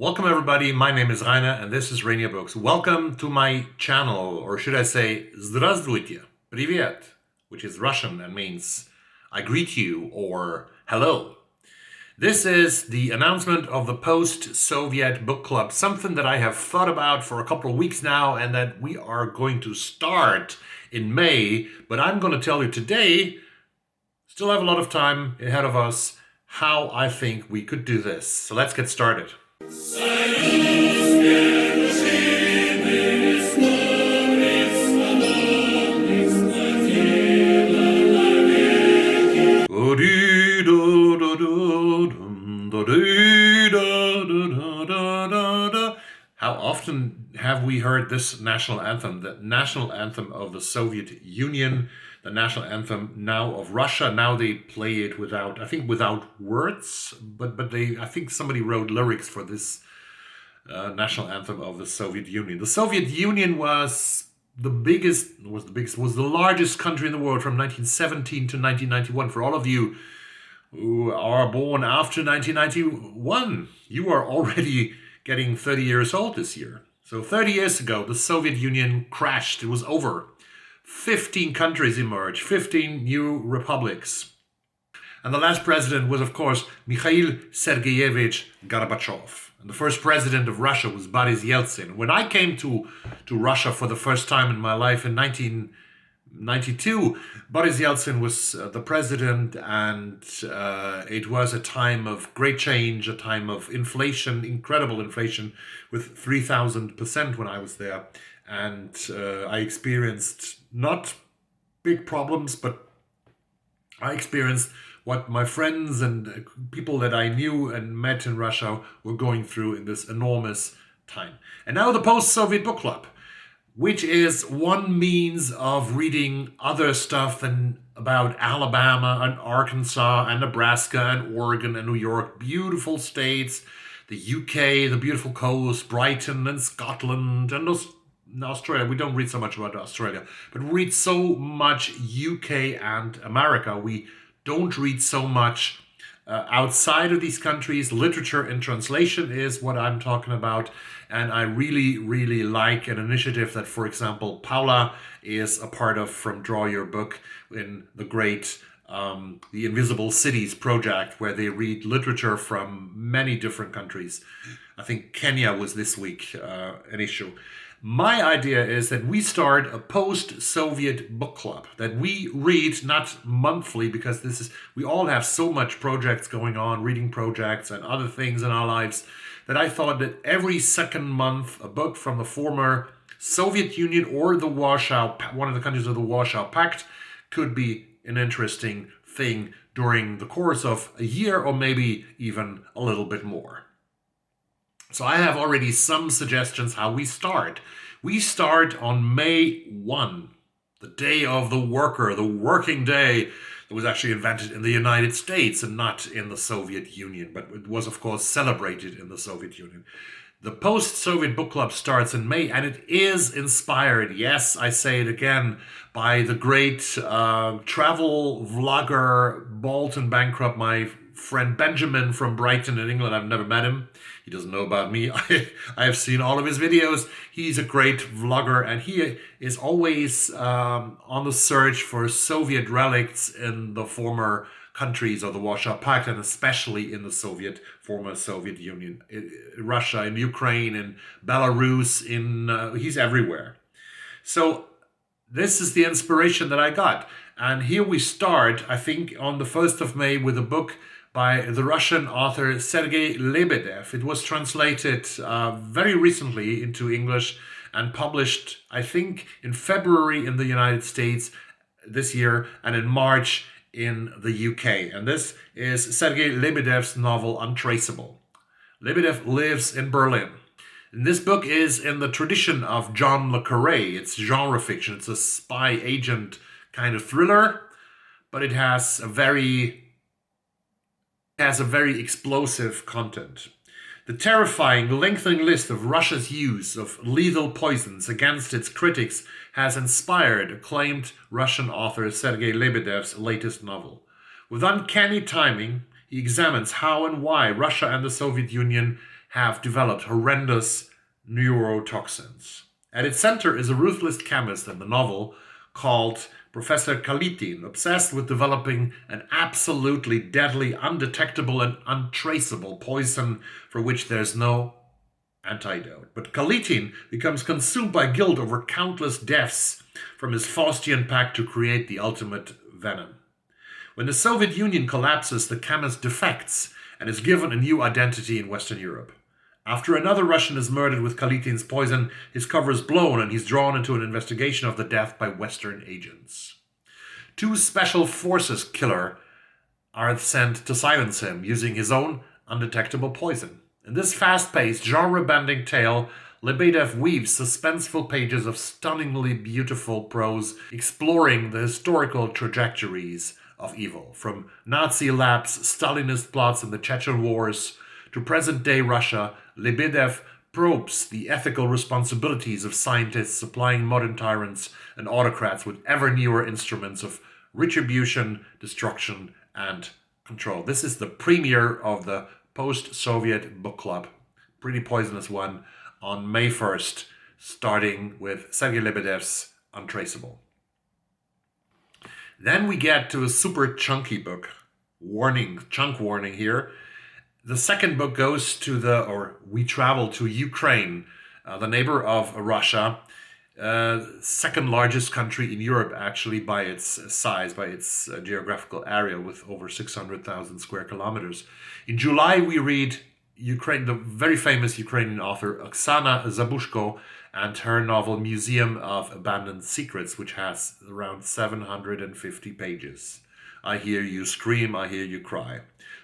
Welcome everybody, my name is Rainer and this is Rainierbooks. Welcome to my channel, or should I say Здравствуйте, Привет, which is Russian and means I greet you or hello. This is the announcement of the post-Soviet book club, something that I have thought about for a couple of weeks now and that we are going to start in May, but I'm going to tell you today, still have a lot of time ahead of us, how I think we could do this. So let's get started. How often have we heard this national anthem, the national anthem of the Soviet Union, the national anthem now of Russia? Now they play it without, I think, without words, but I think somebody wrote lyrics for this national anthem of the Soviet Union. The Soviet Union was the largest country in the world from 1917 to 1991. For all of you who are born after 1991, you are already getting 30 years old this year. So 30 years ago, the Soviet Union crashed. It was over. 15 countries emerged, 15 new republics. And the last president was, of course, Mikhail Sergeyevich Gorbachev. And the first president of Russia was Boris Yeltsin. When I came to Russia for the first time in my life in 1992, Boris Yeltsin was the president, and it was a time of great change, a time of inflation, incredible inflation, with 3,000% when I was there. And I experienced not big problems, but I experienced what my friends and people that I knew and met in Russia were going through in this enormous time. And now the post-Soviet book club, which is one means of reading other stuff than about Alabama and Arkansas and Nebraska and Oregon and New York, beautiful states, the UK, the beautiful coast, Brighton and Scotland and Australia. We don't read so much about Australia, but we read so much UK and America. We don't read so much outside of these countries. Literature in translation is what I'm talking about. And I really, really like an initiative that, for example, Paula is a part of from Draw Your Book in the great The Invisible Cities project, where they read literature from many different countries. I think Kenya was this week an issue. My idea is that we start a post-Soviet book club, that we read not monthly, because we all have so much projects going on, reading projects and other things in our lives, that I thought that every second month a book from the former Soviet Union or one of the countries of the Warsaw Pact could be an interesting thing during the course of a year, or maybe even a little bit more. So I have already some suggestions how we start. We start on May 1, the day of the worker, the working day that was actually invented in the United States and not in the Soviet Union, but it was, of course, celebrated in the Soviet Union. The post-Soviet book club starts in May, and it is inspired, yes, I say it again, by the great travel vlogger Bald and Bancrupt, my friend Benjamin from Brighton in England. I've never met him. He doesn't know about me. I have seen all of his videos. He's a great vlogger, and he is always on the search for Soviet relics in the former countries of the Warsaw Pact, and especially in the former Soviet Union, Russia, in Ukraine, in Belarus, he's everywhere. So this is the inspiration that I got. And here we start, I think, on the 1st of May with a book by the Russian author Sergei Lebedev. It was translated very recently into English and published, I think, in February in the United States this year and in March in the UK. And this is Sergei Lebedev's novel Untraceable. Lebedev lives in Berlin. And this book is in the tradition of John le Carré. It's genre fiction. It's a spy agent kind of thriller, but it has a very explosive content. The terrifying, lengthening list of Russia's use of lethal poisons against its critics has inspired acclaimed Russian author Sergei Lebedev's latest novel. With uncanny timing, he examines how and why Russia and the Soviet Union have developed horrendous neurotoxins. At its center is a ruthless chemist in the novel called Professor Kalitin, obsessed with developing an absolutely deadly, undetectable, and untraceable poison for which there's no antidote. But Kalitin becomes consumed by guilt over countless deaths from his Faustian pact to create the ultimate venom. When the Soviet Union collapses, the chemist defects and is given a new identity in Western Europe. After another Russian is murdered with Kalitin's poison, his cover is blown and he's drawn into an investigation of the death by Western agents. 2 special forces killer are sent to silence him using his own undetectable poison. In this fast-paced, genre-bending tale, Lebedev weaves suspenseful pages of stunningly beautiful prose exploring the historical trajectories of evil, from Nazi labs, Stalinist plots in the Chechen wars, to present-day Russia. Lebedev probes the ethical responsibilities of scientists supplying modern tyrants and autocrats with ever newer instruments of retribution, destruction, and control. This is the premiere of the post-Soviet book club, pretty poisonous one, on May 1st, starting with Sergei Lebedev's Untraceable. Then we get to a super chunky book. Chunk warning here. The second book goes to we travel to Ukraine, the neighbor of Russia, second largest country in Europe, actually, by its size, by its geographical area, with over 600,000 square kilometers. In July, we read the very famous Ukrainian author Oksana Zabushko and her novel Museum of Abandoned Secrets, which has around 750 pages. I hear you scream, I hear you cry.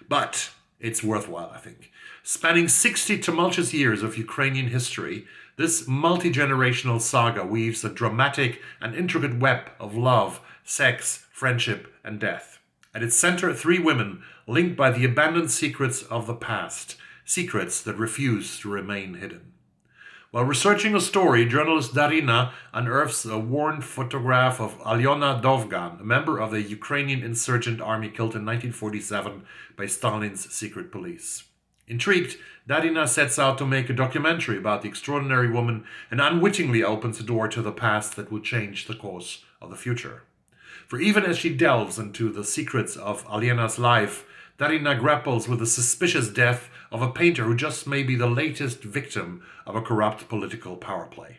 But it's worthwhile, I think. Spanning 60 tumultuous years of Ukrainian history, this multi-generational saga weaves a dramatic and intricate web of love, sex, friendship, and death. At its center, 3 women linked by the abandoned secrets of the past, secrets that refuse to remain hidden. While researching a story, journalist Darina unearths a worn photograph of Alyona Dovgan, a member of the Ukrainian insurgent army killed in 1947 by Stalin's secret police. Intrigued, Darina sets out to make a documentary about the extraordinary woman and unwittingly opens a door to the past that will change the course of the future. For even as she delves into the secrets of Alyena's life, Darina grapples with the suspicious death of a painter who just may be the latest victim of a corrupt political power play.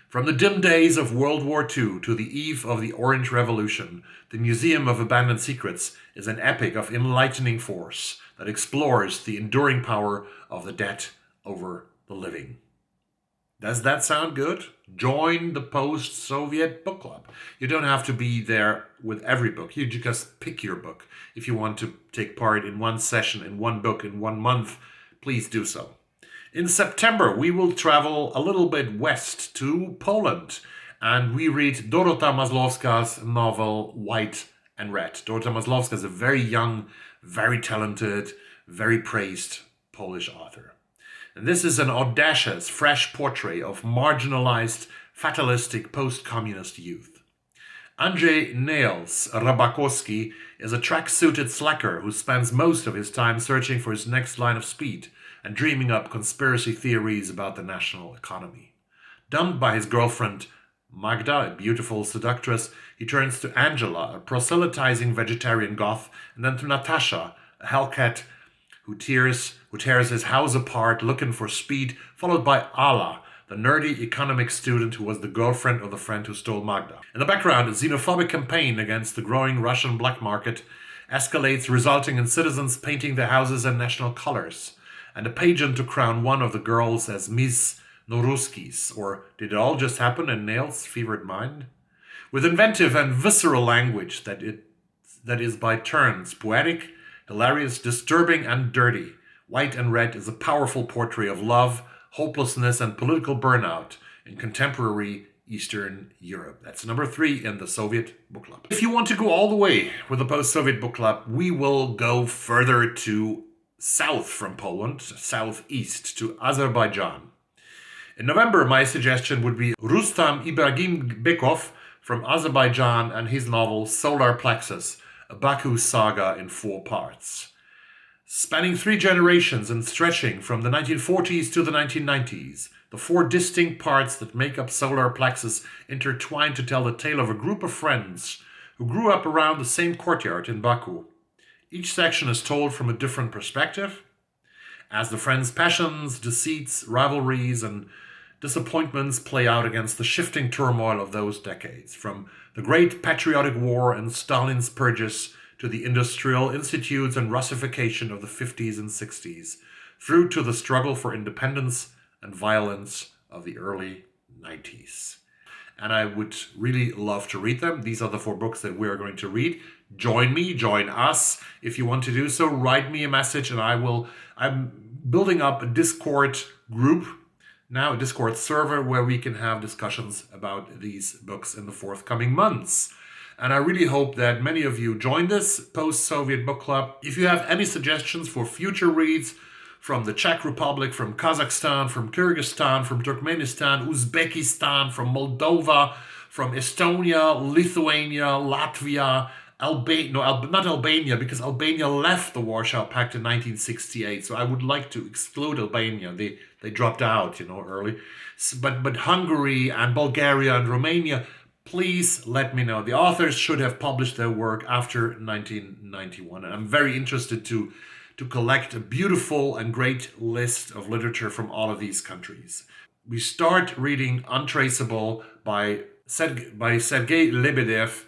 From the dim days of World War II to the eve of the Orange Revolution, the Museum of Abandoned Secrets is an epic of enlightening force that explores the enduring power of the dead over the living. Does that sound good? Join the post-Soviet book club. You don't have to be there with every book. You just pick your book. If you want to take part in one session, in one book, in 1 month, please do so. In September, we will travel a little bit west to Poland, and we read Dorota Maslowska's novel White and Red. Dorota Maslowska is a very young, very talented, very praised Polish author. And this is an audacious, fresh portrait of marginalized, fatalistic, post-communist youth. Andrzej Nails Rabakowski is a track-suited slacker who spends most of his time searching for his next line of speed and dreaming up conspiracy theories about the national economy. Dumped by his girlfriend Magda, a beautiful seductress, he turns to Angela, a proselytizing vegetarian goth, and then to Natasha, a hellcat who tears his house apart looking for speed, followed by Ala, the nerdy economics student who was the girlfriend of the friend who stole Magda. In the background, a xenophobic campaign against the growing Russian black market escalates, resulting in citizens painting their houses in national colors, and a pageant to crown one of the girls as Miss Noruskis, or did it all just happen in Nails' fevered mind? With inventive and visceral language that is by turns poetic, hilarious, disturbing, and dirty, White and Red is a powerful portrait of love, hopelessness, and political burnout in contemporary Eastern Europe. That's number 3 in the Soviet Book Club. If you want to go all the way with the post-Soviet Book Club, we will go further to south from Poland, southeast to Aserbaidschan. In November, my suggestion would be Rustam Ibragimbekov from Azerbaijan and his novel Solar Plexus, a Baku saga in 4 parts. Spanning 3 generations and stretching from the 1940s to the 1990s, the 4 distinct parts that make up Solar Plexus intertwine to tell the tale of a group of friends who grew up around the same courtyard in Baku. Each section is told from a different perspective, as the friends' passions, deceits, rivalries, and disappointments play out against the shifting turmoil of those decades, from the Great Patriotic War and Stalin's purges to the industrial institutes and Russification of the 50s and 60s, through to the struggle for independence and violence of the early 90s. And I would really love to read them. These are the 4 books that we're going to read. Join me, join us. If you want to do so, write me a message and I'm building up a Discord group, now a Discord server, where we can have discussions about these books in the forthcoming months. And I really hope that many of you join this post-Soviet book club. If you have any suggestions for future reads from the Czech Republic, from Kazakhstan, from Kyrgyzstan, from Turkmenistan, Uzbekistan, from Moldova, from Estonia, Lithuania, Latvia, not Albania, because Albania left the Warsaw Pact in 1968. So I would like to exclude Albania. They dropped out, early. But Hungary and Bulgaria and Romania, please let me know. The authors should have published their work after 1991. And I'm very interested to collect a beautiful and great list of literature from all of these countries. We start reading Untraceable by Sergei Lebedev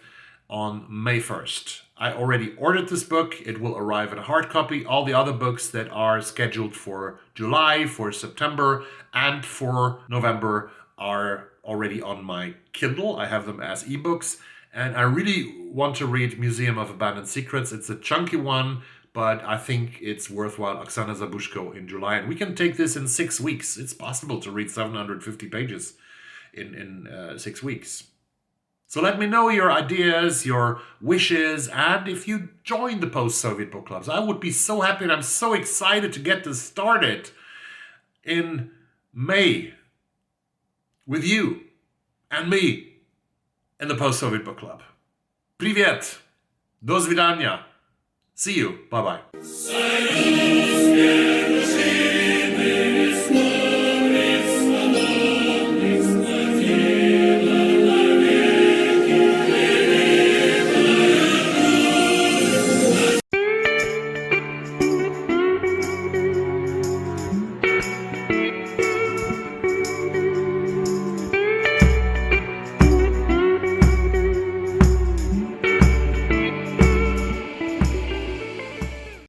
on May 1st. I already ordered this book. It will arrive in a hard copy. All the other books that are scheduled for July, for September, and for November are already on my Kindle. I have them as ebooks. And I really want to read Museum of Abandoned Secrets. It's a chunky one, but I think it's worthwhile. Oksana Zabushko in July. And we can take this in 6 weeks. It's possible to read 750 pages in 6 weeks. So let me know your ideas, your wishes, and if you join the post-Soviet book clubs. I would be so happy, and I'm so excited to get this started in May with you and me in the post-Soviet book club. Привет! До свидания! See you. Bye-bye.